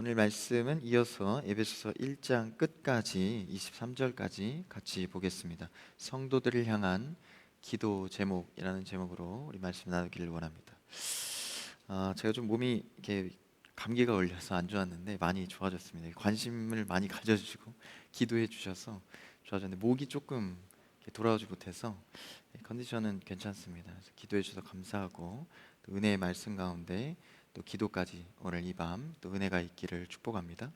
오늘 말씀은 이어서 에베소서 1장 끝까지 23절까지 같이 보겠습니다. 성도들을 향한 기도 제목이라는 제목으로 우리 말씀 나누기를 원합니다. 제가 좀 몸이 이렇게 감기가 걸려서 안 좋았는데 많이 좋아졌습니다. 관심을 많이 가져주시고 기도해 주셔서 좋아졌는데 목이 조금 돌아오지 못해서 컨디션은 괜찮습니다. 그래서 기도해 주셔서 감사하고 또 은혜의 말씀 가운데 또 기도까지 오늘 이 밤 또 은혜가 있기를 축복합니다.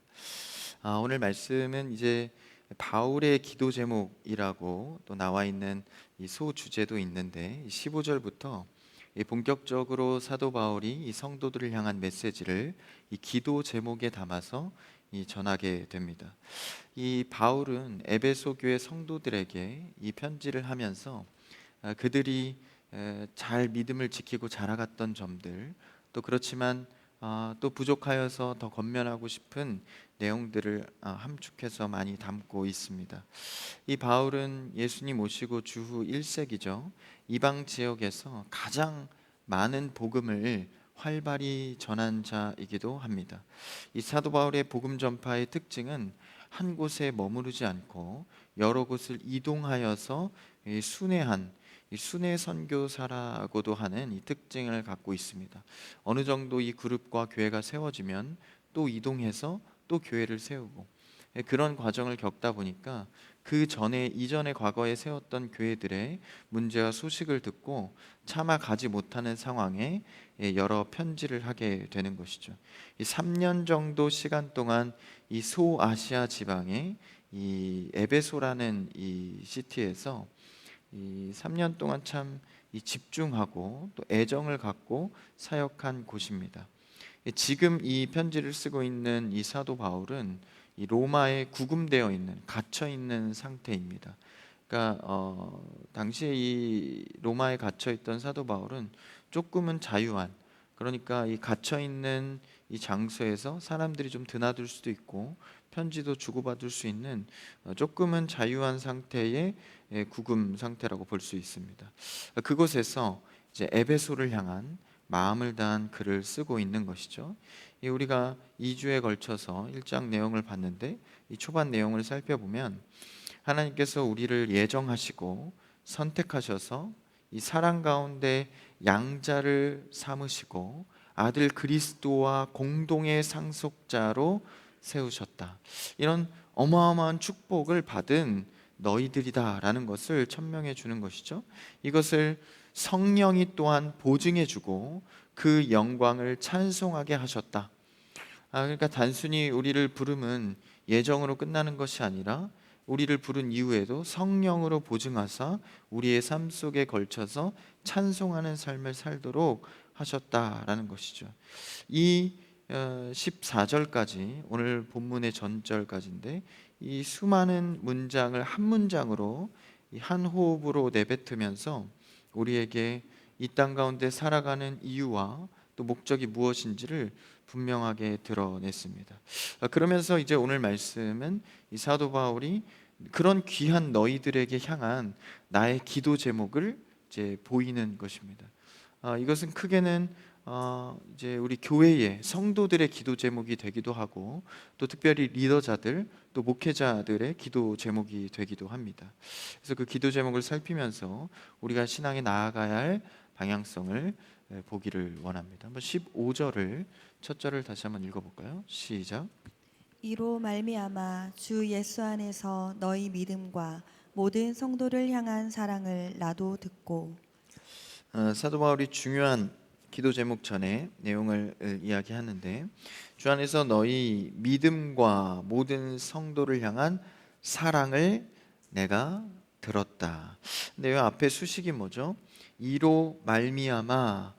오늘 말씀은 이제 바울의 기도 제목이라고 또 나와 있는 이 소주제도 있는데 15절부터 본격적으로 사도 바울이 이 성도들을 향한 메시지를 이 기도 제목에 담아서 전하게 됩니다. 이 바울은 에베소 교회 성도들에게 이 편지를 하면서 그들이 잘 믿음을 지키고 자라갔던 점들, 또 그렇지만 또 부족하여서 더 권면하고 싶은 내용들을 함축해서 많이 담고 있습니다. 이 바울은 예수님 오시고 주후 1세기죠. 이방 지역에서 가장 많은 복음을 활발히 전한 자이기도 합니다. 이 사도 바울의 복음 전파의 특징은 한 곳에 머무르지 않고 여러 곳을 이동하여서 순회한 순회 선교사라고도 하는 이 특징을 갖고 있습니다. 어느 정도 이 그룹과 교회가 세워지면 또 이동해서 또 교회를 세우고 그런 과정을 겪다 보니까 그 전에 이전의 과거에 세웠던 교회들의 문제와 소식을 듣고 차마 가지 못하는 상황에 여러 편지를 하게 되는 것이죠. 이 3년 정도 시간 동안 이 소아시아 지방의 이 에베소라는 이 시티에서 이 3년 동안 참 집중하고 또 애정을 갖고 사역한 곳입니다. 지금 이 편지를 쓰고 있는 이 사도 바울은 이 로마에 구금되어 있는 갇혀 있는 상태입니다. 그러니까 당시에 이 로마에 갇혀 있던 사도 바울은 조금은 자유한, 그러니까 이 갇혀 있는 이 장소에서 사람들이 좀 드나들 수도 있고 편지도 주고받을 수 있는 조금은 자유한 상태의 구금 상태라고 볼 수 있습니다. 그곳에서 이제 에베소를 향한 마음을 다한 글을 쓰고 있는 것이죠. 우리가 2주에 걸쳐서 1장 내용을 봤는데 이 초반 내용을 살펴보면 하나님께서 우리를 예정하시고 선택하셔서 이 사랑 가운데 양자를 삼으시고 아들 그리스도와 공동의 상속자로 세우셨다. 이런 어마어마한 축복을 받은 너희들이다라는 것을 천명해 주는 것이죠. 이것을 성령이 또한 보증해 주고 그 영광을 찬송하게 하셨다. 그러니까 단순히 우리를 부름은 예정으로 끝나는 것이 아니라 우리를 부른 이후에도 성령으로 보증하사 우리의 삶 속에 걸쳐서 찬송하는 삶을 살도록 하셨다라는 것이죠. 이 14절까지 오늘 본문의 전절까지인데 이 수많은 문장을 한 문장으로 한 호흡으로 내뱉으면서 우리에게 이 땅 가운데 살아가는 이유와 또 목적이 무엇인지를 분명하게 드러냈습니다. 그러면서 이제 오늘 말씀은 이 사도 바울이 그런 귀한 너희들에게 향한 나의 기도 제목을 이제 보이는 것입니다. 이것은 크게는 이제 우리 교회의 성도들의 기도 제목이 되기도 하고 또 특별히 리더자들 또 목회자들의 기도 제목이 되기도 합니다. 그래서 그 기도 제목을 살피면서 우리가 신앙에 나아가야 할 방향성을 보기를 원합니다. 한번 15절을 첫 절을 다시 한번 읽어볼까요? 시작. 이로 말미암아 주 예수 안에서 너희 믿음과 모든 성도를 향한 사랑을 나도 듣고. 사도 바울이 중요한 기도 제목 전에 내용을 이야기하는데 주 안에서 너희 믿음과 모든 성도를 향한 사랑을 내가 들었다. 근데 이 앞에 수식이 뭐죠? 이로 말미암아.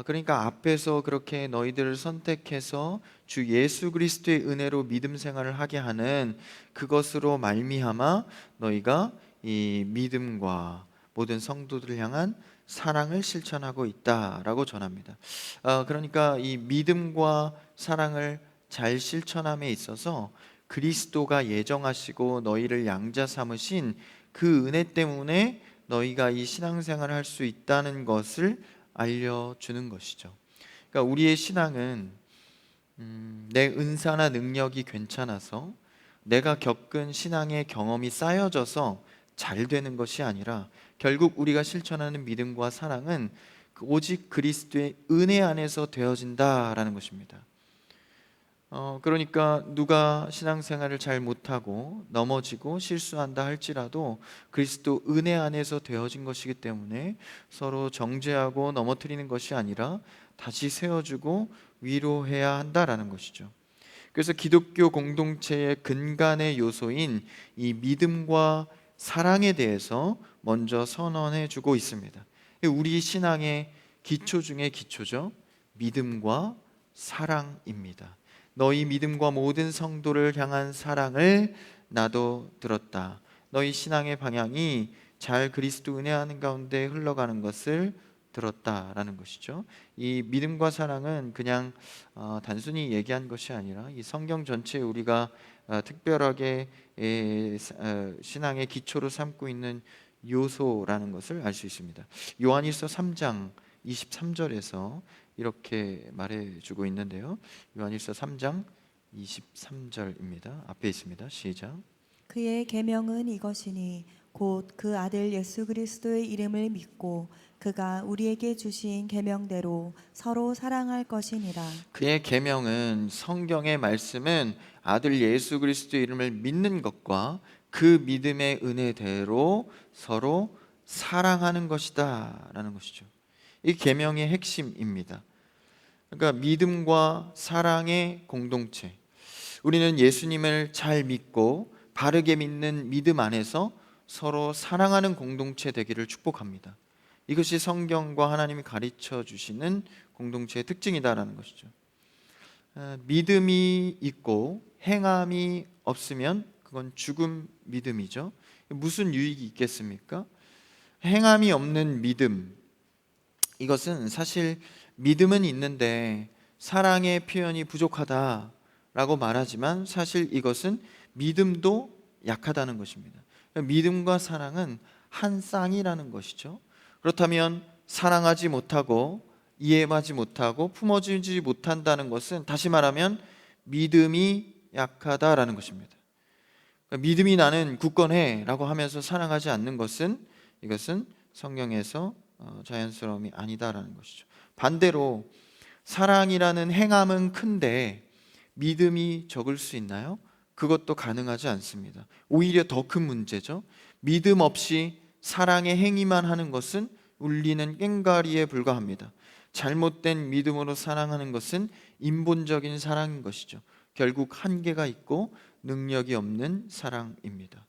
그러니까 앞에서 그렇게 너희들을 선택해서 주 예수 그리스도의 은혜로 믿음 생활을 하게 하는 그것으로 말미암아 너희가 이 믿음과 모든 성도들을 향한 사랑을 실천하고 있다라고 전합니다. 그러니까 이 믿음과 사랑을 잘 실천함에 있어서 그리스도가 예정하시고 너희를 양자 삼으신 그 은혜 때문에 너희가 이 신앙생활을 할 수 있다는 것을 알려주는 것이죠. 그러니까 우리의 신앙은 내 은사나 능력이 괜찮아서 내가 겪은 신앙의 경험이 쌓여져서 잘 되는 것이 아니라 결국 우리가 실천하는 믿음과 사랑은 오직 그리스도의 은혜 안에서 되어진다라는 것입니다. 그러니까 누가 신앙생활을 잘 못하고 넘어지고 실수한다 할지라도 그리스도 은혜 안에서 되어진 것이기 때문에 서로 정죄하고 넘어뜨리는 것이 아니라 다시 세워주고 위로해야 한다라는 것이죠. 그래서 기독교 공동체의 근간의 요소인 이 믿음과 사랑에 대해서 먼저 선언해 주고 있습니다. 우리 신앙의 기초 중에 기초죠. 믿음과 사랑입니다. 너희 믿음과 모든 성도를 향한 사랑을 나도 들었다. 너희 신앙의 방향이 잘 그리스도 은혜하는 가운데 흘러가는 것을 들었다라는 것이죠. 이 믿음과 사랑은 그냥 단순히 얘기한 것이 아니라 이 성경 전체에 우리가 특별하게 신앙의 기초로 삼고 있는 요소라는 것을 알 수 있습니다. 요한일서 3장 23절에서 이렇게 말해주고 있는데요. 요한일서 3장 23절입니다. 앞에 있습니다. 시작. 그의 계명은 이것이니 곧 그 아들 예수 그리스도의 이름을 믿고 그가 우리에게 주신 계명대로 서로 사랑할 것이니라. 그의 계명은, 성경의 말씀은 아들 예수 그리스도의 이름을 믿는 것과 그 믿음의 은혜대로 서로 사랑하는 것이다 라는 것이죠. 이 계명의 핵심입니다. 그러니까 믿음과 사랑의 공동체. 우리는 예수님을 잘 믿고 바르게 믿는 믿음 안에서 서로 사랑하는 공동체 되기를 축복합니다. 이것이 성경과 하나님이 가르쳐 주시는 공동체의 특징이다라는 것이죠. 믿음이 있고 행함이 없으면 그건 죽은 믿음이죠. 무슨 유익이 있겠습니까? 행함이 없는 믿음, 이것은 사실 믿음은 있는데 사랑의 표현이 부족하다라고 말하지만 사실 이것은 믿음도 약하다는 것입니다. 믿음과 사랑은 한 쌍이라는 것이죠. 그렇다면 사랑하지 못하고 이해하지 못하고 품어주지 못한다는 것은 다시 말하면 믿음이 약하다라는 것입니다. 그러니까 믿음이 나는 굳건해 라고 하면서 사랑하지 않는 것은, 이것은 성경에서 자연스러움이 아니다라는 것이죠. 반대로 사랑이라는 행함은 큰데 믿음이 적을 수 있나요? 그것도 가능하지 않습니다. 오히려 더 큰 문제죠. 믿음 없이 사랑의 행위만 하는 것은 울리는 꽹과리에 불과합니다. 잘못된 믿음으로 사랑하는 것은 인본적인 사랑인 것이죠. 결국 한계가 있고 능력이 없는 사랑입니다.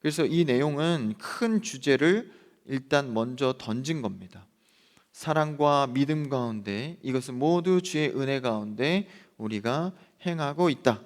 그래서 이 내용은 큰 주제를 일단 먼저 던진 겁니다. 사랑과 믿음 가운데, 이것은 모두 주의 은혜 가운데 우리가 행하고 있다.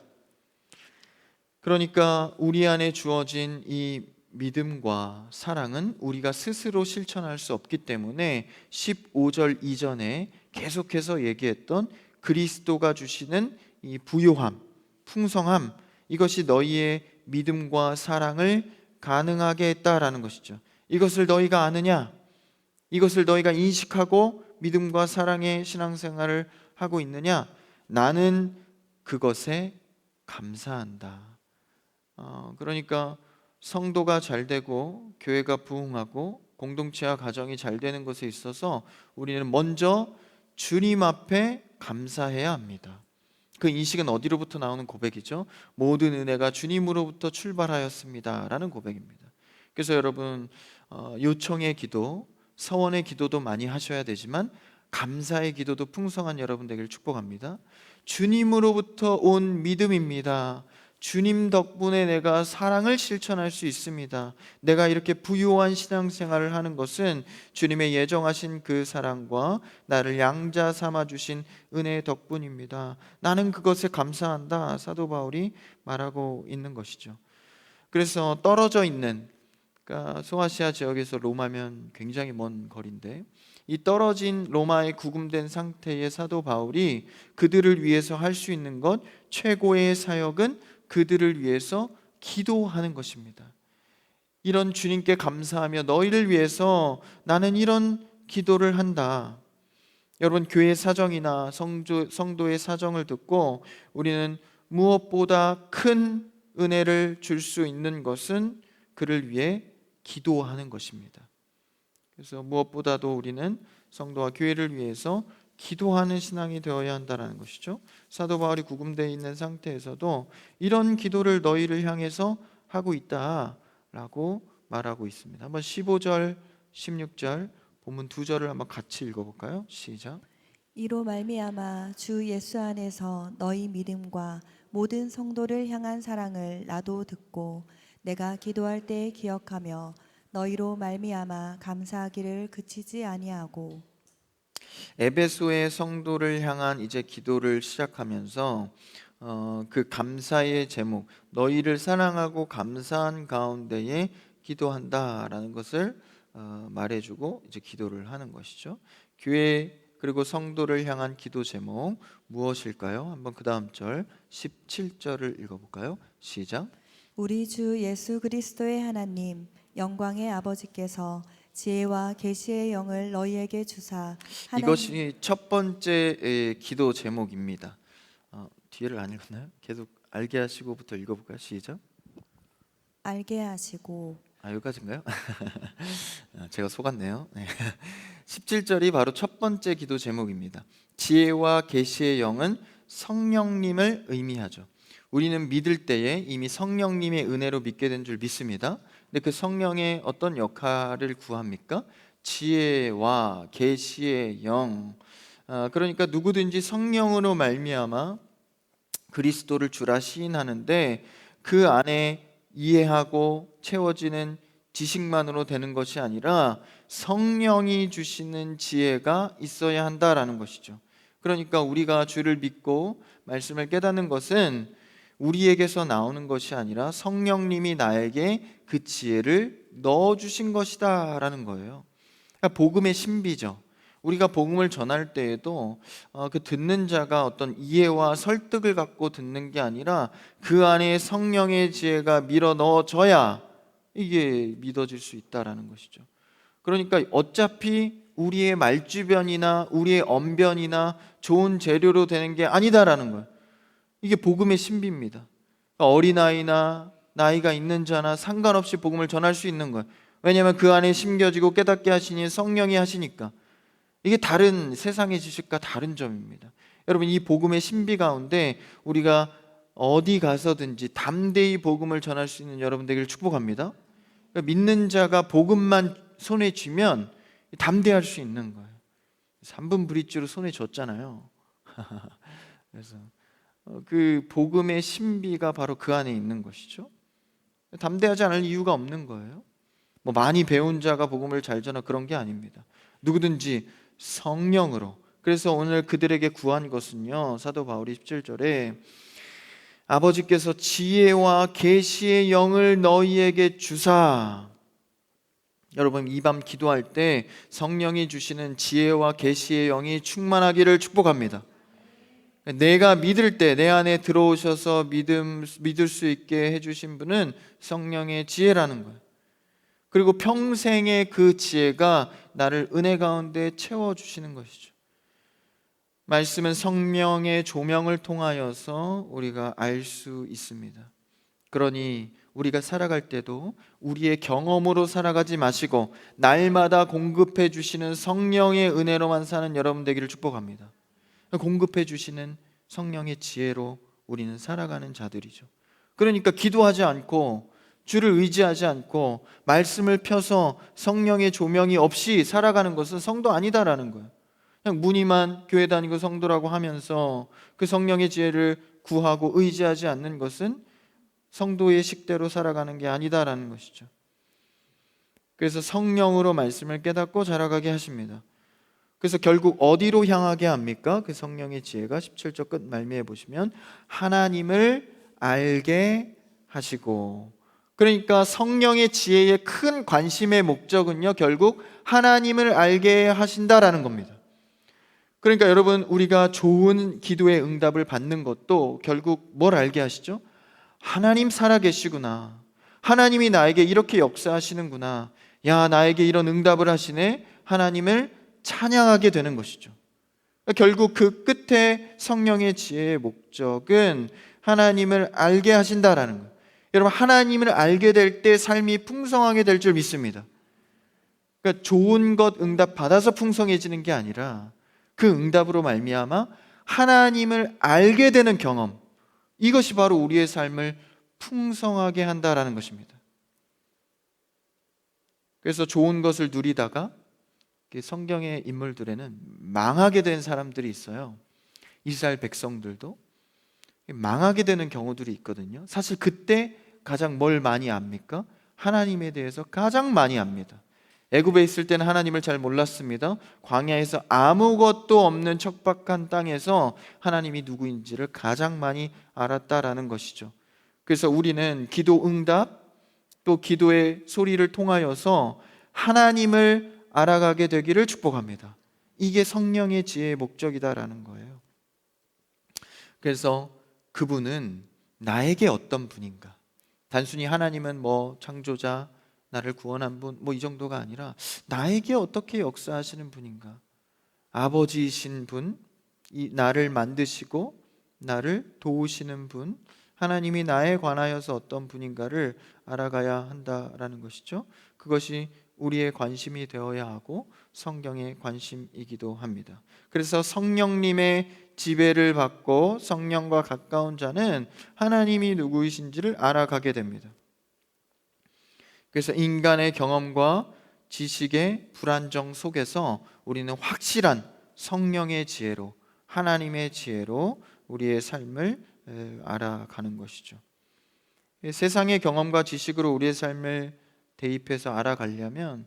그러니까 우리 안에 주어진 이 믿음과 사랑은 우리가 스스로 실천할 수 없기 때문에 15절 이전에 계속해서 얘기했던 그리스도가 주시는 이 부요함, 풍성함, 이것이 너희의 믿음과 사랑을 가능하게 했다라는 것이죠. 이것을 너희가 아느냐? 이것을 너희가 인식하고 믿음과 사랑의 신앙생활을 하고 있느냐? 나는 그것에 감사한다. 그러니까 성도가 잘 되고 교회가 부흥하고 공동체와 가정이 잘 되는 것에 있어서 우리는 먼저 주님 앞에 감사해야 합니다. 그 인식은 어디로부터 나오는 고백이죠? 모든 은혜가 주님으로부터 출발하였습니다 라는 고백입니다. 그래서 여러분, 요청의 기도, 서원의 기도도 많이 하셔야 되지만 감사의 기도도 풍성한 여러분 되기를 축복합니다. 주님으로부터 온 믿음입니다. 주님 덕분에 내가 사랑을 실천할 수 있습니다. 내가 이렇게 부유한 신앙생활을 하는 것은 주님의 예정하신 그 사랑과 나를 양자 삼아 주신 은혜 덕분입니다. 나는 그것에 감사한다. 사도 바울이 말하고 있는 것이죠. 그래서 떨어져 있는, 그러니까 소아시아 지역에서 로마면 굉장히 먼 거리인데, 이 떨어진 로마에 구금된 상태의 사도 바울이 그들을 위해서 할 수 있는 것, 최고의 사역은 그들을 위해서 기도하는 것입니다. 이런 주님께 감사하며 너희를 위해서 나는 이런 기도를 한다. 여러분, 교회 사정이나 성도의 사정을 듣고 우리는 무엇보다 큰 은혜를 줄 수 있는 것은 그를 위해 기도하는 것입니다. 그래서 무엇보다도 우리는 성도와 교회를 위해서 기도하는 신앙이 되어야 한다는 것이죠. 사도 바울이 구금되어 있는 상태에서도 이런 기도를 너희를 향해서 하고 있다라고 말하고 있습니다. 한번 15절, 16절 본문 두 절을 한번 같이 읽어볼까요? 시작. 이로 말미암아 주 예수 안에서 너희 믿음과 모든 성도를 향한 사랑을 나도 듣고 내가 기도할 때 기억하며 너희로 말미암아 감사하기를 그치지 아니하고. 에베소의 성도를 향한 이제 기도를 시작하면서 그 감사의 제목, 너희를 사랑하고 감사한 가운데에 기도한다라는 것을 말해주고 이제 기도를 하는 것이죠. 교회 그리고 성도를 향한 기도 제목 무엇일까요? 한번 그 다음 절 17절을 읽어볼까요? 시작. 우리 주 예수 그리스도의 하나님 영광의 아버지께서 지혜와 계시의 영을 너희에게 주사 이것이 첫 번째 기도 제목입니다. 뒤에를 안 읽었나요? 계속 알게 하시고부터 읽어볼까요? 시작. 알게 하시고. 여기까지인가요? 제가 속았네요. 네. 17절이 바로 첫 번째 기도 제목입니다. 지혜와 계시의 영은 성령님을 의미하죠. 우리는 믿을 때에 이미 성령님의 은혜로 믿게 된 줄 믿습니다. 근데 그 성령의 어떤 역할을 구합니까? 지혜와 계시의 영. 그러니까 누구든지 성령으로 말미암아 그리스도를 주라 시인하는데 그 안에 이해하고 채워지는 지식만으로 되는 것이 아니라 성령이 주시는 지혜가 있어야 한다라는 것이죠. 그러니까 우리가 주를 믿고 말씀을 깨닫는 것은 우리에게서 나오는 것이 아니라 성령님이 나에게 그 지혜를 넣어주신 것이다 라는 거예요. 그러니까 복음의 신비죠. 우리가 복음을 전할 때에도 그 듣는 자가 어떤 이해와 설득을 갖고 듣는 게 아니라 그 안에 성령의 지혜가 밀어 넣어져야 이게 믿어질 수 있다라는 것이죠. 그러니까 어차피 우리의 말주변이나 우리의 언변이나 좋은 재료로 되는 게 아니다라는 거예요. 이게 복음의 신비입니다. 그러니까 어린아이나 나이가 있는 자나 상관없이 복음을 전할 수 있는 거예요. 왜냐하면 그 안에 심겨지고 깨닫게 하시니 성령이 하시니까. 이게 다른 세상의 지식과 다른 점입니다. 여러분, 이 복음의 신비 가운데 우리가 어디 가서든지 담대히 복음을 전할 수 있는 여러분 되기를 축복합니다. 그러니까 믿는 자가 복음만 손에 쥐면 담대할 수 있는 거예요. 3분 브릿지로 손에 쥐었잖아요. 그래서 그 복음의 신비가 바로 그 안에 있는 것이죠. 담대하지 않을 이유가 없는 거예요. 뭐 많이 배운 자가 복음을 잘 전하 그런 게 아닙니다. 누구든지 성령으로. 그래서 오늘 그들에게 구한 것은요, 사도 바울이 17절에 아버지께서 지혜와 계시의 영을 너희에게 주사. 여러분, 이 밤 기도할 때 성령이 주시는 지혜와 계시의 영이 충만하기를 축복합니다. 내가 믿을 때 내 안에 들어오셔서 믿을 수 있게 해주신 분은 성령의 지혜라는 거예요. 그리고 평생의 그 지혜가 나를 은혜 가운데 채워주시는 것이죠. 말씀은 성령의 조명을 통하여서 우리가 알 수 있습니다. 그러니 우리가 살아갈 때도 우리의 경험으로 살아가지 마시고 날마다 공급해 주시는 성령의 은혜로만 사는 여러분 되기를 축복합니다. 공급해 주시는 성령의 지혜로 우리는 살아가는 자들이죠. 그러니까 기도하지 않고 주를 의지하지 않고 말씀을 펴서 성령의 조명이 없이 살아가는 것은 성도 아니다라는 거예요. 그냥 무늬만 교회 다니고 성도라고 하면서 그 성령의 지혜를 구하고 의지하지 않는 것은 성도의 식대로 살아가는 게 아니다라는 것이죠. 그래서 성령으로 말씀을 깨닫고 자라가게 하십니다. 그래서 결국 어디로 향하게 합니까? 그 성령의 지혜가 17절 끝 말미에 보시면 하나님을 알게 하시고, 그러니까 성령의 지혜의 큰 관심의 목적은요, 결국 하나님을 알게 하신다라는 겁니다. 그러니까 여러분, 우리가 좋은 기도의 응답을 받는 것도 결국 뭘 알게 하시죠? 하나님 살아계시구나. 하나님이 나에게 이렇게 역사하시는구나. 야, 나에게 이런 응답을 하시네. 하나님을 찬양하게 되는 것이죠. 결국 그 끝에 성령의 지혜의 목적은 하나님을 알게 하신다라는 거예요. 여러분, 하나님을 알게 될 때 삶이 풍성하게 될 줄 믿습니다. 그러니까 좋은 것 응답 받아서 풍성해지는 게 아니라 그 응답으로 말미암아 하나님을 알게 되는 경험, 이것이 바로 우리의 삶을 풍성하게 한다라는 것입니다. 그래서 좋은 것을 누리다가 성경의 인물들에는 망하게 된 사람들이 있어요. 이스라엘 백성들도 망하게 되는 경우들이 있거든요. 사실 그때 가장 뭘 많이 압니까? 하나님에 대해서 가장 많이 압니다. 애굽에 있을 때는 하나님을 잘 몰랐습니다. 광야에서 아무것도 없는 척박한 땅에서 하나님이 누구인지를 가장 많이 알았다라는 것이죠. 그래서 우리는 기도 응답, 또 기도의 소리를 통하여서 하나님을 알아가게 되기를 축복합니다. 이게 성령의 지혜의 목적이다라는 거예요. 그래서 그분은 나에게 어떤 분인가, 단순히 하나님은 창조자, 나를 구원한 분, 이 정도가 아니라 나에게 어떻게 역사하시는 분인가, 아버지이신 분, 나를 만드시고 나를 도우시는 분, 하나님이 나에 관하여서 어떤 분인가를 알아가야 한다라는 것이죠. 그것이 우리의 관심이 되어야 하고 성경의 관심이기도 합니다. 그래서 성령님의 지배를 받고 성령과 가까운 자는 하나님이 누구이신지를 알아가게 됩니다. 그래서 인간의 경험과 지식의 불안정 속에서 우리는 확실한 성령의 지혜로, 하나님의 지혜로 우리의 삶을 알아가는 것이죠. 세상의 경험과 지식으로 우리의 삶을 대입해서 알아가려면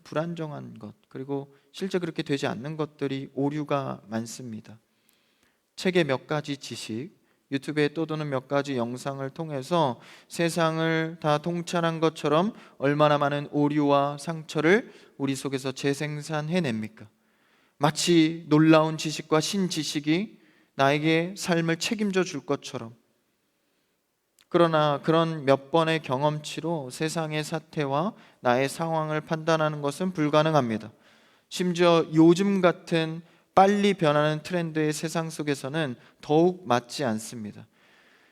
불안정한 것, 그리고 실제 그렇게 되지 않는 것들이 오류가 많습니다. 책의 몇 가지 지식, 유튜브에 떠도는 몇 가지 영상을 통해서 세상을 다 통찰한 것처럼 얼마나 많은 오류와 상처를 우리 속에서 재생산해냅니까? 마치 놀라운 지식과 신지식이 나에게 삶을 책임져 줄 것처럼. 그러나 그런 몇 번의 경험치로 세상의 사태와 나의 상황을 판단하는 것은 불가능합니다. 심지어 요즘 같은 빨리 변하는 트렌드의 세상 속에서는 더욱 맞지 않습니다.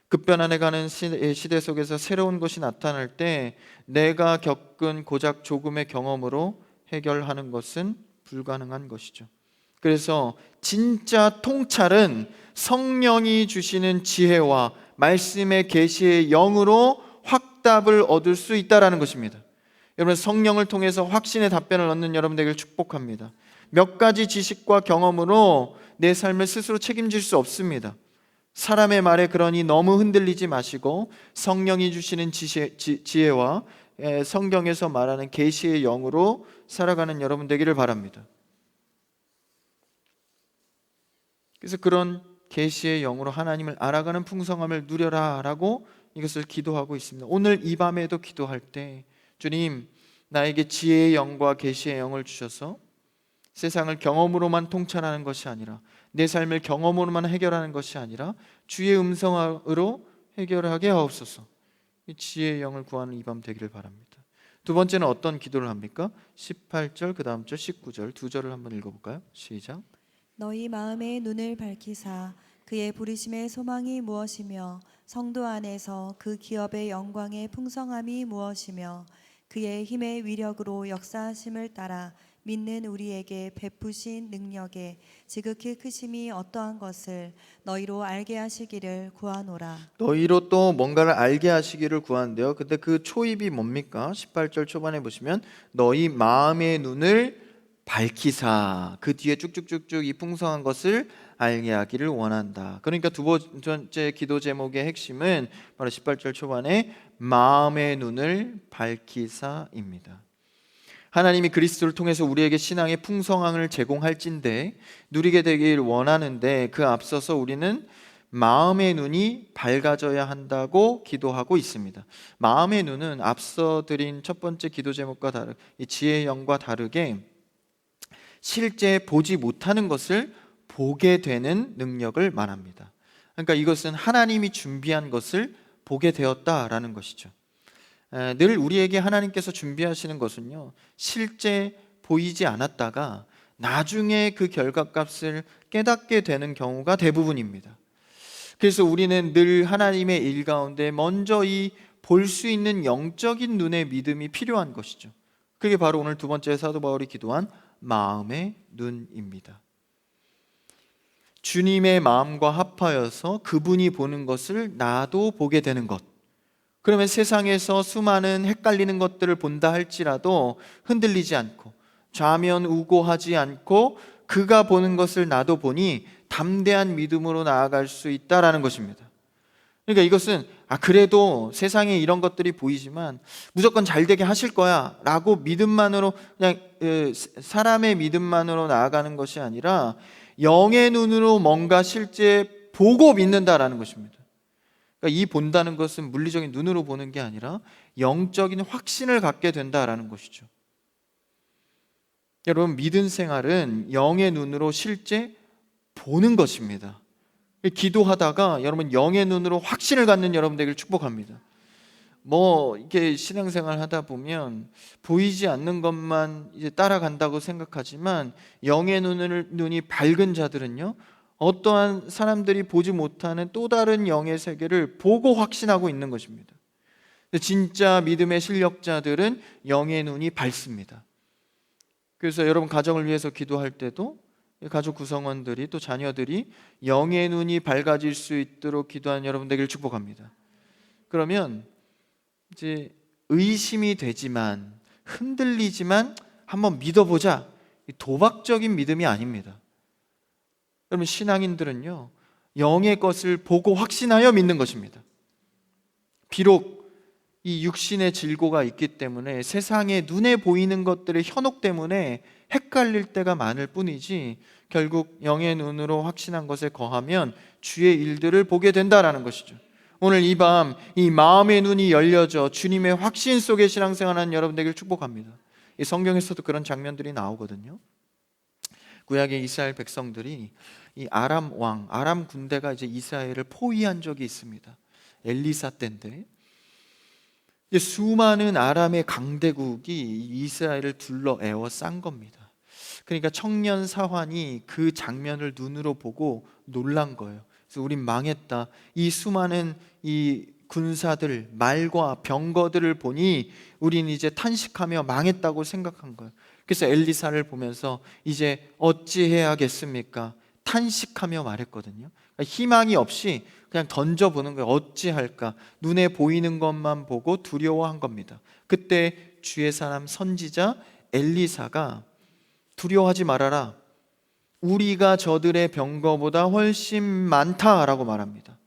급변해가는 시대 속에서 새로운 것이 나타날 때 내가 겪은 고작 조금의 경험으로 해결하는 것은 불가능한 것이죠. 그래서 진짜 통찰은 성령이 주시는 지혜와 말씀의 계시의 영으로 확답을 얻을 수 있다라는 것입니다. 여러분, 성령을 통해서 확신의 답변을 얻는 여러분 되기를 축복합니다. 몇 가지 지식과 경험으로 내 삶을 스스로 책임질 수 없습니다. 사람의 말에 그러니 너무 흔들리지 마시고 성령이 주시는 지혜와 성경에서 말하는 계시의 영으로 살아가는 여러분 되기를 바랍니다. 그래서 그런 계시의 영으로 하나님을 알아가는 풍성함을 누려라 라고 이것을 기도하고 있습니다. 오늘 이 밤에도 기도할 때 주님, 나에게 지혜의 영과 계시의 영을 주셔서 세상을 경험으로만 통찰하는 것이 아니라 내 삶을 경험으로만 해결하는 것이 아니라 주의 음성으로 해결하게 하옵소서. 이 지혜의 영을 구하는 이 밤 되기를 바랍니다. 두 번째는 어떤 기도를 합니까? 18절 그 다음 절 19절 두 절을 한번 읽어볼까요? 시작. 너희 마음의 눈을 밝히사 그의 부르심의 소망이 무엇이며 성도 안에서 그 기업의 영광의 풍성함이 무엇이며 그의 힘의 위력으로 역사하심을 따라 믿는 우리에게 베푸신 능력에 지극히 크심이 어떠한 것을 너희로 알게 하시기를 구하노라. 너희로 또 뭔가를 알게 하시기를 구하는데요. 근데 그 초입이 뭡니까? 18절 초반에 보시면 너희 마음의 눈을 밝히사, 그 뒤에 쭉쭉쭉쭉 이 풍성한 것을 알게 하기를 원한다. 그러니까 두 번째 기도 제목의 핵심은 바로 18절 초반에 마음의 눈을 밝히사입니다. 하나님이 그리스도를 통해서 우리에게 신앙의 풍성함을 제공할진대 누리게 되길 원하는데 그 앞서서 우리는 마음의 눈이 밝아져야 한다고 기도하고 있습니다. 마음의 눈은 앞서 드린 첫 번째 기도 제목과 다르게 이 지혜의 영과 다르게 실제 보지 못하는 것을 보게 되는 능력을 말합니다. 그러니까 이것은 하나님이 준비한 것을 보게 되었다라는 것이죠. 늘 우리에게 하나님께서 준비하시는 것은요, 실제 보이지 않았다가 나중에 그 결과값을 깨닫게 되는 경우가 대부분입니다. 그래서 우리는 늘 하나님의 일 가운데 먼저 이 볼 수 있는 영적인 눈의 믿음이 필요한 것이죠. 그게 바로 오늘 두 번째 사도 바울이 기도한 마음의 눈입니다. 주님의 마음과 합하여서 그분이 보는 것을 나도 보게 되는 것. 그러면 세상에서 수많은 헷갈리는 것들을 본다 할지라도 흔들리지 않고 좌면우고하지 않고 그가 보는 것을 나도 보니 담대한 믿음으로 나아갈 수 있다라는 것입니다. 그러니까 이것은 그래도 세상에 이런 것들이 보이지만 무조건 잘 되게 하실 거야 라고 믿음만으로 그냥 사람의 믿음만으로 나아가는 것이 아니라 영의 눈으로 뭔가 실제 보고 믿는다라는 것입니다. 그러니까 이 본다는 것은 물리적인 눈으로 보는 게 아니라 영적인 확신을 갖게 된다라는 것이죠. 여러분, 믿음 생활은 영의 눈으로 실제 보는 것입니다. 기도하다가 여러분 영의 눈으로 확신을 갖는 여러분 되기를 축복합니다. 이렇게 신앙생활 하다 보면 보이지 않는 것만 이제 따라간다고 생각하지만 영의 눈이 밝은 자들은요, 어떠한 사람들이 보지 못하는 또 다른 영의 세계를 보고 확신하고 있는 것입니다. 진짜 믿음의 실력자들은 영의 눈이 밝습니다. 그래서 여러분 가정을 위해서 기도할 때도 가족 구성원들이 또 자녀들이 영의 눈이 밝아질 수 있도록 기도하는 여러분 되기를 축복합니다. 그러면 이제 의심이 되지만 흔들리지만 한번 믿어보자, 도박적인 믿음이 아닙니다. 여러분, 신앙인들은요 영의 것을 보고 확신하여 믿는 것입니다. 비록 이 육신의 질고가 있기 때문에 세상에 눈에 보이는 것들의 현혹 때문에 헷갈릴 때가 많을 뿐이지 결국 영의 눈으로 확신한 것에 거하면 주의 일들을 보게 된다라는 것이죠. 오늘 이 밤 이 마음의 눈이 열려져 주님의 확신 속에 신앙생활하는 여러분 되기를 축복합니다. 이 성경에서도 그런 장면들이 나오거든요. 구약의 이스라엘 백성들이 이 아람 군대가 이제 이스라엘을 포위한 적이 있습니다. 엘리사 때인데 수많은 아람의 강대국이 이스라엘을 둘러 에워싼 겁니다. 그러니까 청년 사환이 그 장면을 눈으로 보고 놀란 거예요. 그래서 우린 망했다. 이 수많은 이 군사들, 말과 병거들을 보니 우린 이제 탄식하며 망했다고 생각한 거예요. 그래서 엘리사를 보면서 이제 어찌해야겠습니까? 탄식하며 말했거든요. 그러니까 희망이 없이 그냥 던져보는 거예요. 어찌할까? 눈에 보이는 것만 보고 두려워한 겁니다. 그때 주의 사람 선지자 엘리사가 두려워하지 말아라, 우리가 저들의 병거보다 훨씬 많다라고 말합니다.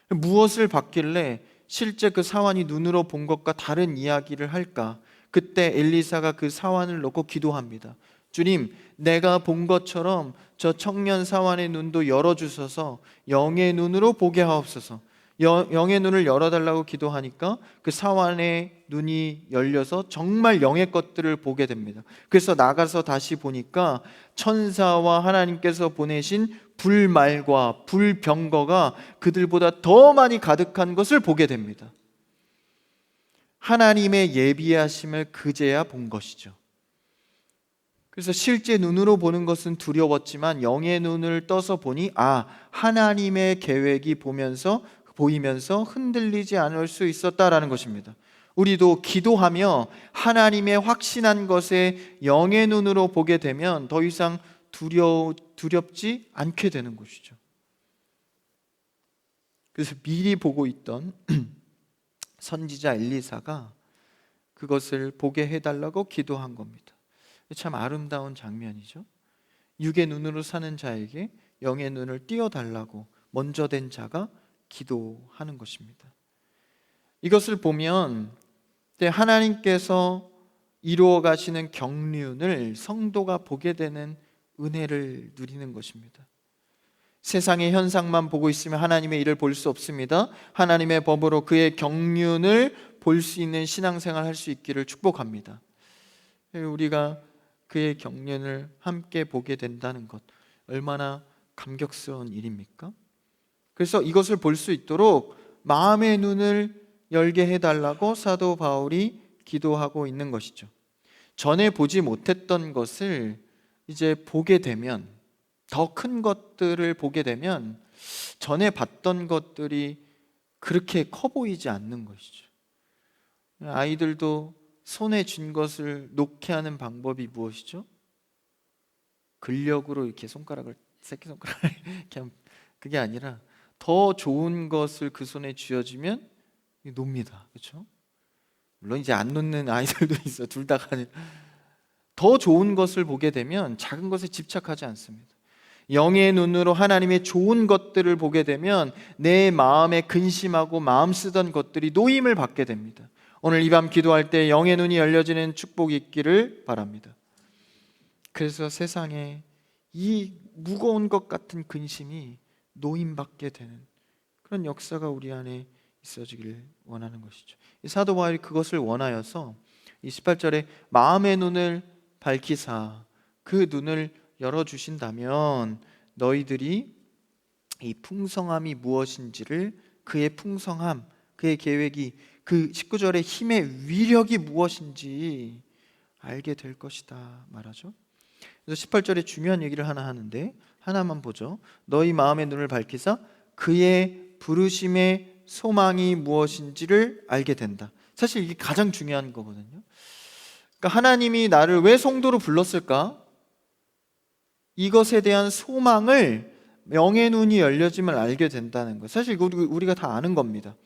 무엇을 받길래 실제 그 사환이 눈으로 본 것과 다른 이야기를 할까? 그때 엘리사가 그 사환을 놓고 기도합니다. 주님, 내가 본 것처럼 저 청년 사환의 눈도 열어주셔서 영의 눈으로 보게 하옵소서. 영의 눈을 열어달라고 기도하니까 그 사환의 눈이 열려서 정말 영의 것들을 보게 됩니다. 그래서 나가서 다시 보니까 천사와 하나님께서 보내신 불말과 불병거가 그들보다 더 많이 가득한 것을 보게 됩니다. 하나님의 예비하심을 그제야 본 것이죠. 그래서 실제 눈으로 보는 것은 두려웠지만 영의 눈을 떠서 보니 하나님의 계획이 보이면서 흔들리지 않을 수 있었다라는 것입니다. 우리도 기도하며 하나님의 확신한 것에 영의 눈으로 보게 되면 더 이상 두렵지 않게 되는 것이죠. 그래서 미리 보고 있던 선지자 엘리사가 그것을 보게 해달라고 기도한 겁니다. 참 아름다운 장면이죠. 육의 눈으로 사는 자에게 영의 눈을 띄워달라고 먼저 된 자가 기도하는 것입니다. 이것을 보면 하나님께서 이루어 가시는 경륜을 성도가 보게 되는 은혜를 누리는 것입니다. 세상의 현상만 보고 있으면 하나님의 일을 볼 수 없습니다. 하나님의 법으로 그의 경륜을 볼 수 있는 신앙생활 할 수 있기를 축복합니다. 우리가 그의 경륜을 함께 보게 된다는 것, 얼마나 감격스러운 일입니까? 그래서 이것을 볼 수 있도록 마음의 눈을 열게 해달라고 사도 바울이 기도하고 있는 것이죠. 전에 보지 못했던 것을 이제 보게 되면, 더 큰 것들을 보게 되면 전에 봤던 것들이 그렇게 커 보이지 않는 것이죠. 아이들도 손에 쥔 것을 놓게 하는 방법이 무엇이죠? 근력으로 이렇게 손가락을, 새끼손가락을 이렇게 하면, 그게 아니라 더 좋은 것을 그 손에 쥐어주면 놉니다. 그렇죠? 물론 이제 안 놓는 아이들도 있어. 둘 다가 아니라. 더 좋은 것을 보게 되면 작은 것에 집착하지 않습니다. 영의 눈으로 하나님의 좋은 것들을 보게 되면 내 마음에 근심하고 마음 쓰던 것들이 놓임을 받게 됩니다. 오늘 이 밤 기도할 때 영의 눈이 열려지는 축복이 있기를 바랍니다. 그래서 세상에 이 무거운 것 같은 근심이 놓임받게 되는 그런 역사가 우리 안에 있어지기를 원하는 것이죠. 이 사도 바울이 그것을 원하여서 이 18절에 마음의 눈을 밝히사 그 눈을 열어주신다면 너희들이 이 풍성함이 무엇인지를, 그의 풍성함, 그의 계획이, 그 19절의 힘의 위력이 무엇인지 알게 될 것이다 말하죠. 그래서 18절에 중요한 얘기를 하나 하는데, 하나만 보죠. 너희 마음의 눈을 밝히사 그의 부르심의 소망이 무엇인지를 알게 된다. 사실 이게 가장 중요한 거거든요. 그러니까 하나님이 나를 왜 성도로 불렀을까? 이것에 대한 소망을, 영의 눈이 열려짐을 알게 된다는 것. 사실 우리가 다 아는 겁니다.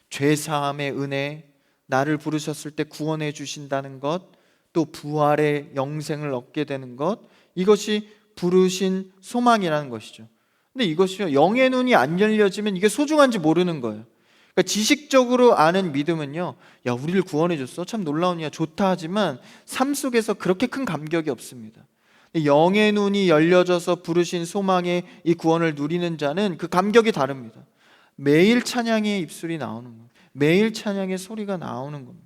죄사함의 은혜, 나를 부르셨을 때 구원해 주신다는 것, 또 부활의 영생을 얻게 되는 것, 이것이 부르신 소망이라는 것이죠. 근데 이것이요, 영의 눈이 안 열려지면 이게 소중한지 모르는 거예요. 그러니까 지식적으로 아는 믿음은요, 야, 우리를 구원해 줬어, 참 놀라운 일이야, 좋다 하지만 삶 속에서 그렇게 큰 감격이 없습니다. 영의 눈이 열려져서 부르신 소망의 이 구원을 누리는 자는 그 감격이 다릅니다. 매일 찬양의 입술이 나오는 거예요. 매일 찬양의 소리가 나오는 겁니다.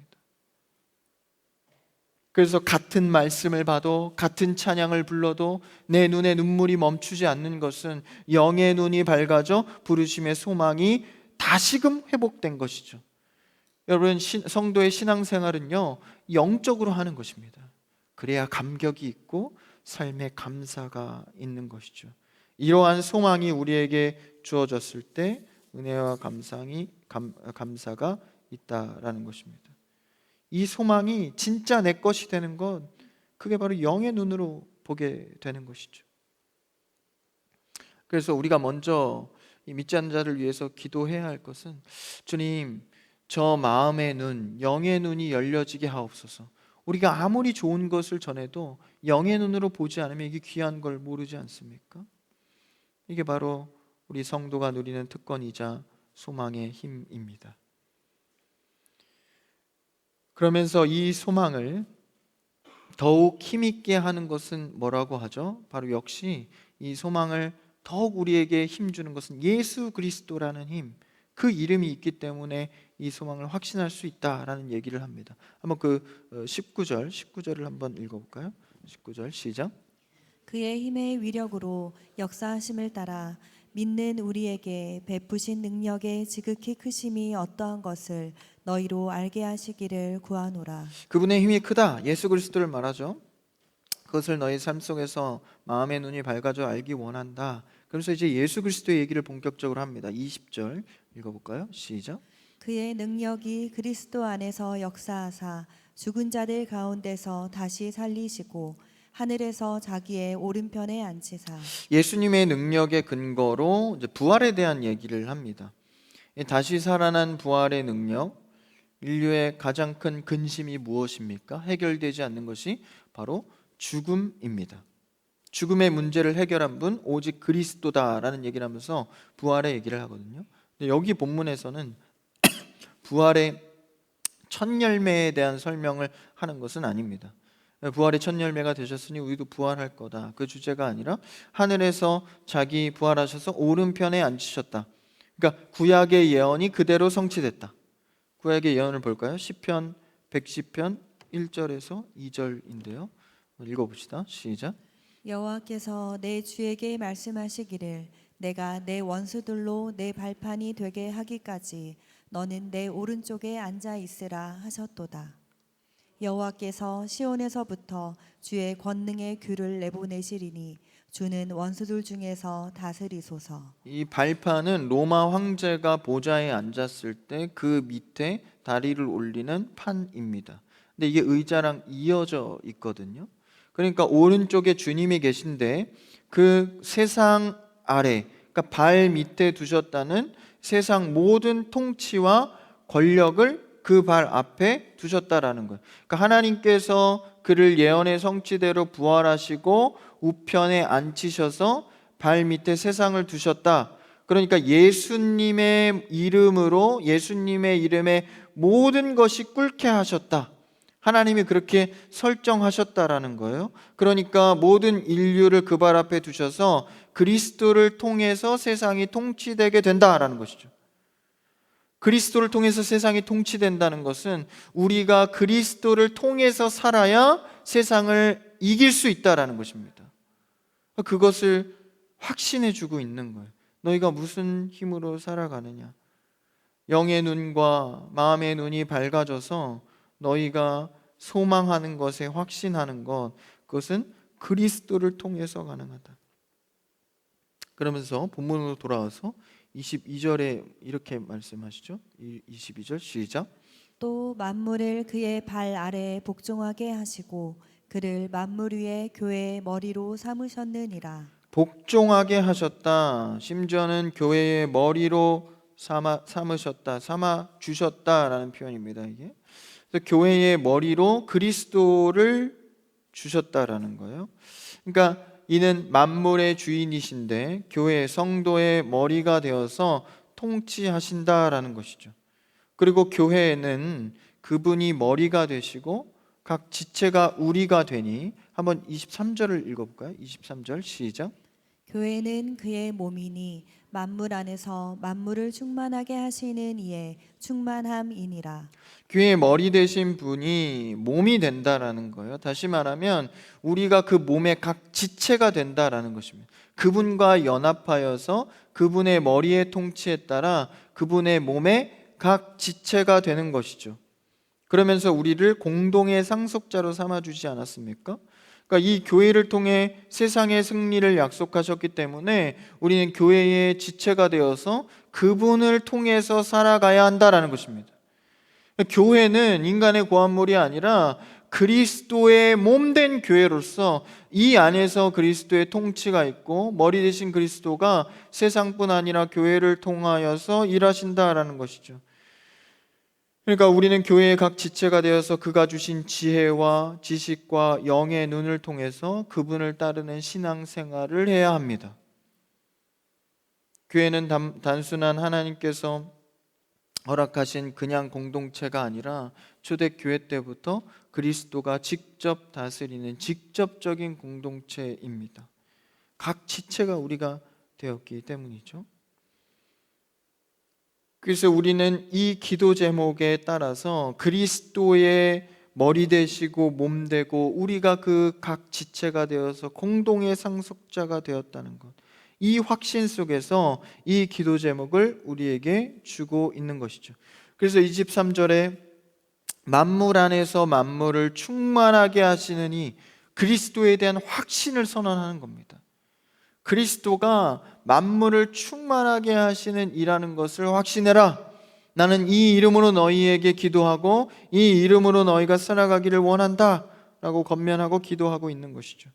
그래서 같은 말씀을 봐도, 같은 찬양을 불러도 내 눈에 눈물이 멈추지 않는 것은 영의 눈이 밝아져 부르심의 소망이 다시금 회복된 것이죠. 여러분, 성도의 신앙생활은요, 영적으로 하는 것입니다. 그래야 감격이 있고 삶에 감사가 있는 것이죠. 이러한 소망이 우리에게 주어졌을 때 은혜와 감사가 있다라는 것입니다. 이 소망이 진짜 내 것이 되는 것, 그게 바로 영의 눈으로 보게 되는 것이죠. 그래서 우리가 먼저 이 믿지 않는 자를 위해서 기도해야 할 것은, 주님, 저 마음의 눈, 영의 눈이 열려지게 하옵소서. 우리가 아무리 좋은 것을 전해도 영의 눈으로 보지 않으면 이게 귀한 걸 모르지 않습니까? 이게 바로 우리 성도가 누리는 특권이자 소망의 힘입니다. 그러면서 이 소망을 더욱 힘있게 하는 것은 뭐라고 하죠? 바로 역시 이 소망을 더욱 우리에게 힘주는 것은 예수 그리스도라는 힘, 그 이름이 있기 때문에 이 소망을 확신할 수 있다라는 얘기를 합니다. 한번 그 19절을 한번 읽어볼까요? 19절 시작. 그의 힘의 위력으로 역사하심을 따라 믿는 우리에게 베푸신 능력의 지극히 크심이 어떠한 것을 너희로 알게 하시기를 구하노라. 그분의 힘이 크다, 예수 그리스도를 말하죠. 그것을 너희 삶 속에서 마음의 눈이 밝아져 알기 원한다. 그래서 이제 예수 그리스도의 얘기를 본격적으로 합니다. 20절 읽어볼까요? 시작. 그의 능력이 그리스도 안에서 역사하사 죽은 자들 가운데서 다시 살리시고 하늘에서 자기의 오른편에 앉히사. 예수님의 능력의 근거로 이제 부활에 대한 얘기를 합니다. 다시 살아난 부활의 능력, 인류의 가장 큰 근심이 무엇입니까? 해결되지 않는 것이 바로 죽음입니다. 죽음의 문제를 해결한 분 오직 그리스도다라는 얘기를 하면서 부활의 얘기를 하거든요. 근데 여기 본문에서는 부활의 첫 열매에 대한 설명을 하는 것은 아닙니다. 부활의 첫 열매가 되셨으니 우리도 부활할 거다, 그 주제가 아니라 하늘에서 자기 부활하셔서 오른편에 앉으셨다. 그러니까 구약의 예언이 그대로 성취됐다. 구약의 예언을 볼까요? 시편 110편 1절에서 2절인데요. 읽어봅시다. 시작. 여호와께서 내 주에게 말씀하시기를 내가 내 원수들로 내 발판이 되게 하기까지 너는 내 오른쪽에 앉아 있으라 하셨도다. 여호와께서 시온에서부터 주의 권능의 규를 내보내시리니 주는 원수들 중에서 다스리소서. 이 발판은 로마 황제가 보좌에 앉았을 때 그 밑에 다리를 올리는 판입니다. 근데 이게 의자랑 이어져 있거든요. 그러니까 오른쪽에 주님이 계신데 그 세상 아래, 그러니까 발 밑에 두셨다는 세상 모든 통치와 권력을 그 발 앞에 두셨다라는 거예요. 그러니까 하나님께서 그를 예언의 성취대로 부활하시고 우편에 앉히셔서 발 밑에 세상을 두셨다. 그러니까 예수님의 이름으로, 예수님의 이름에 모든 것이 꿇게 하셨다. 하나님이 그렇게 설정하셨다라는 거예요. 그러니까 모든 인류를 그 발 앞에 두셔서 그리스도를 통해서 세상이 통치되게 된다라는 것이죠. 그리스도를 통해서 세상이 통치된다는 것은 우리가 그리스도를 통해서 살아야 세상을 이길 수 있다라는 것입니다. 그것을 확신해 주고 있는 거예요. 너희가 무슨 힘으로 살아가느냐? 영의 눈과 마음의 눈이 밝아져서 너희가 소망하는 것에 확신하는 것, 그것은 그리스도를 통해서 가능하다. 그러면서 본문으로 돌아와서 22절에 이렇게 말씀하시죠. 22절 시작. 또 만물을 그의 발 아래에 복종하게 하시고 그를 만물 위에 교회의 머리로 삼으셨느니라. 복종하게 하셨다. 심지어는 교회의 머리로 삼으셨다, 삼아 주셨다라는 표현입니다. 이게 그래서 교회의 머리로 그리스도를 주셨다라는 거예요. 그러니까 이는 만물의 주인이신데 교회 성도의 머리가 되어서 통치하신다라는 것이죠. 그리고 교회에는 그분이 머리가 되시고 각 지체가 우리가 되니, 한번 23절을 읽어볼까요? 23절 시작. 교회는 그의 몸이니 만물 안에서 만물을 충만하게 하시는 이의 충만함이니라. 교회의 머리 되신 분이 몸이 된다라는 거예요. 다시 말하면 우리가 그 몸의 각 지체가 된다라는 것입니다. 그분과 연합하여서 그분의 머리의 통치에 따라 그분의 몸의 각 지체가 되는 것이죠. 그러면서 우리를 공동의 상속자로 삼아주지 않았습니까? 그러니까 이 교회를 통해 세상의 승리를 약속하셨기 때문에 우리는 교회의 지체가 되어서 그분을 통해서 살아가야 한다라는 것입니다. 교회는 인간의 고한물이 아니라 그리스도의 몸된 교회로서 이 안에서 그리스도의 통치가 있고 머리 대신 그리스도가 세상뿐 아니라 교회를 통하여서 일하신다라는 것이죠. 그러니까 우리는 교회의 각 지체가 되어서 그가 주신 지혜와 지식과 영의 눈을 통해서 그분을 따르는 신앙생활을 해야 합니다. 교회는 단순한 하나님께서 허락하신 그냥 공동체가 아니라 초대교회 때부터 그리스도가 직접 다스리는 직접적인 공동체입니다. 각 지체가 우리가 되었기 때문이죠. 그래서 우리는 이 기도 제목에 따라서 그리스도의 머리 되시고 몸 되고 우리가 그 각 지체가 되어서 공동의 상속자가 되었다는 것, 이 확신 속에서 이 기도 제목을 우리에게 주고 있는 것이죠. 그래서 23절에 만물 안에서 만물을 충만하게 하시는 이 그리스도에 대한 확신을 선언하는 겁니다. 그리스도가 만물을 충만하게 하시는 이라는 것을 확신해라. 나는 이 이름으로 너희에게 기도하고 이 이름으로 너희가 살아가기를 원한다 라고 권면하고 기도하고 있는 것이죠.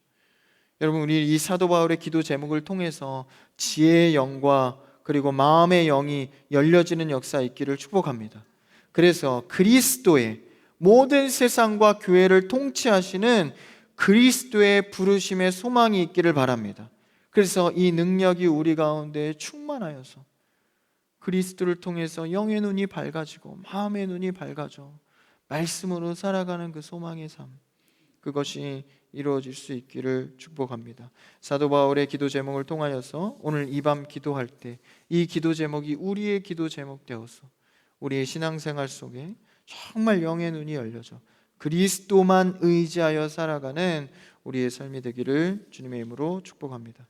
여러분, 우리 이 사도 바울의 기도 제목을 통해서 지혜의 영과 그리고 마음의 영이 열려지는 역사 있기를 축복합니다. 그래서 그리스도의 모든 세상과 교회를 통치하시는 그리스도의 부르심의 소망이 있기를 바랍니다. 그래서 이 능력이 우리 가운데 충만하여서 그리스도를 통해서 영의 눈이 밝아지고 마음의 눈이 밝아져 말씀으로 살아가는 그 소망의 삶, 그것이 이루어질 수 있기를 축복합니다. 사도 바울의 기도 제목을 통하여서 오늘 이 밤 기도할 때 이 기도 제목이 우리의 기도 제목 되어서 우리의 신앙생활 속에 정말 영의 눈이 열려져 그리스도만 의지하여 살아가는 우리의 삶이 되기를 주님의 이름으로 축복합니다.